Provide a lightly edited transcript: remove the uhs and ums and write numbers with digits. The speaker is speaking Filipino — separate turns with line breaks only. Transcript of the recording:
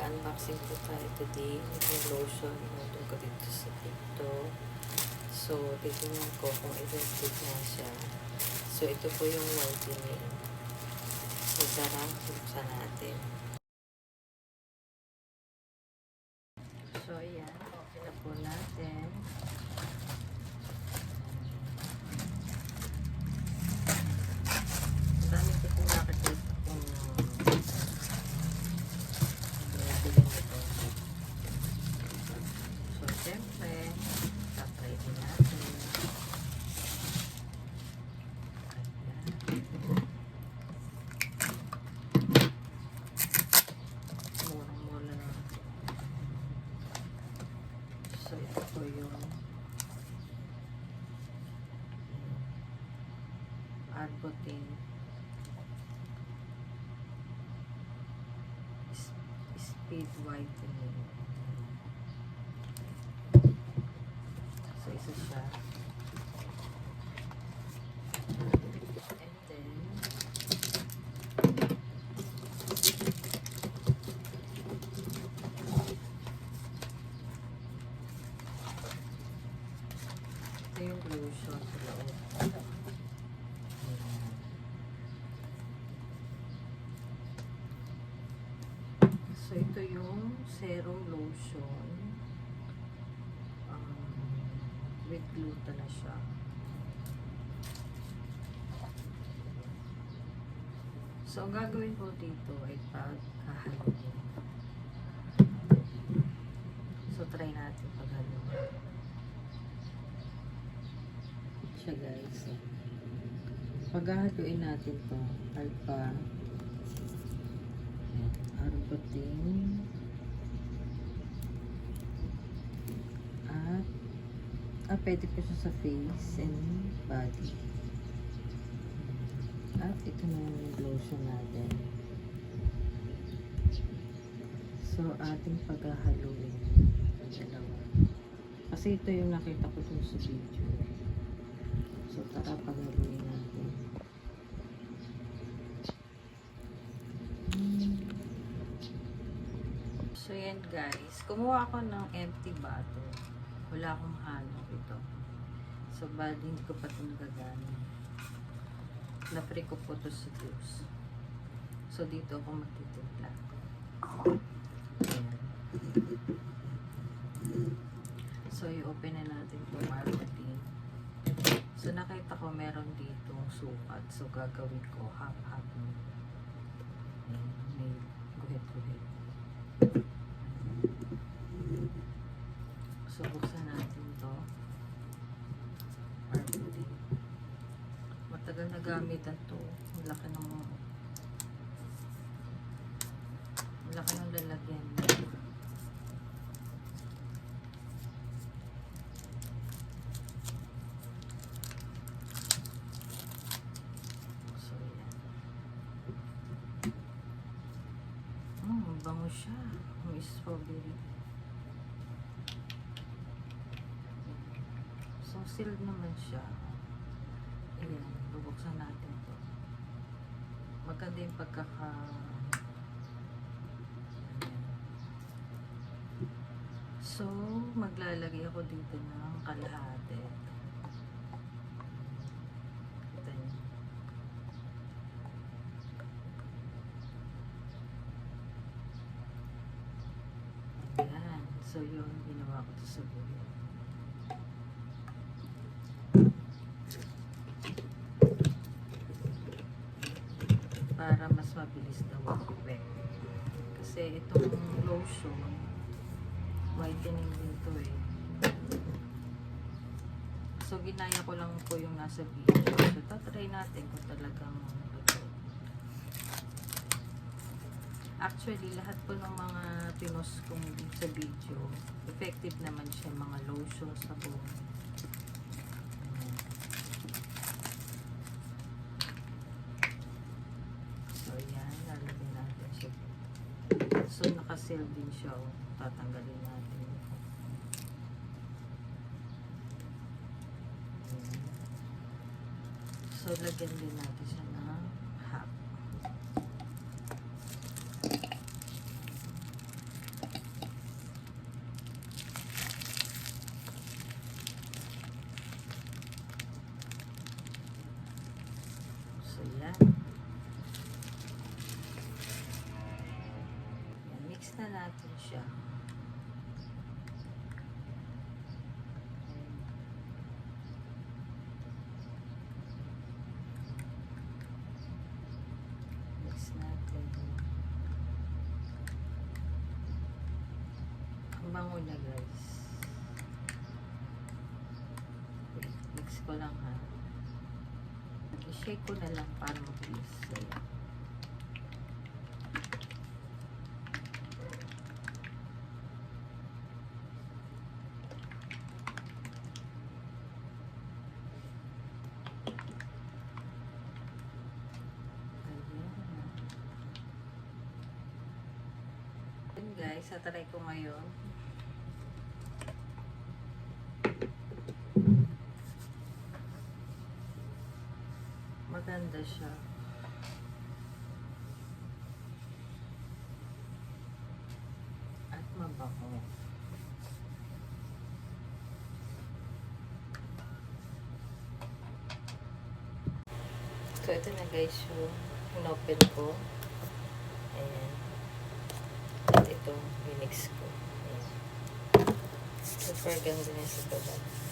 mag-unboxing po tayo today. Itong lotion, nandun ko dito sa TikTok. So, titignan ko kung effective na siya. So, ito po yung whitening. So, tara, buksan natin. So, ayan. Okay na po natin. Dami ko po nakikita kung bilhin ito. So, syempre, tatry din natin. Murang-mura lang. So, ito po yung Arbutin Speed Whitening. So, isa siya. And then, ito yung lotion sa loob. So, ito yung serum lotion. With gluten na siya. So, ang gagawin ko dito ay paghahaluin. So, try natin paghaluin. Siya guys. Paghahaluin natin to alpha Arbutin at pwede po siya sa face and body. At ito na yung lotion natin. So, ating paghahaluin ang dalawa. Kasi ito yung nakita ko dun sa video. So, tara paghaluin natin. So, yan guys. Kumuha ako ng empty bottle. Wala akong halo ito. So, bali hindi ko pa ito nagagamit. Na-free ko po ito sa juice. So, dito ako magtitimpla. Ayan. So, i-open na natin itong Arbutin. So, nakita ko meron dito sukat. So, gagawin ko half-half. Ayan. May guhit-guhit. So, buksan natin to. Arbutin. Matagal na gamitan to. Malaki ng lalagyan niya. So, yan. Bango siya. May strawberry. So, sealed naman siya. Ayan, bubuksan natin to. Maganda yung pagkaka... Ayan. So, maglalagay ako dito ng kalahati. Kita niyo. Ayan. So, yun, ginawa ko to sa buhay. Para mas mabilis daw ang effect. Kasi itong lotion, whitening din to eh. So, ginaya ko lang po yung nasa video. So, tatry natin kung talagang totoo. Actually, lahat po ng mga pinost kong sa video, effective naman siya, mga lotion, sabon. So, naka-seal din siya. Tatanggalin natin. So, lagyan din natin siya ng half. siya. Mix natin. Ang bango niya, guys. Mix ko lang, ha. I-shake ko na lang para mabilis sila. Ayan guys, tatry ko ngayon. Maganda siya. At mabango. So, ito na guys yung in-open ko. Ayan. At ito, minix ko. Ayan. Super ganda niya sa baba.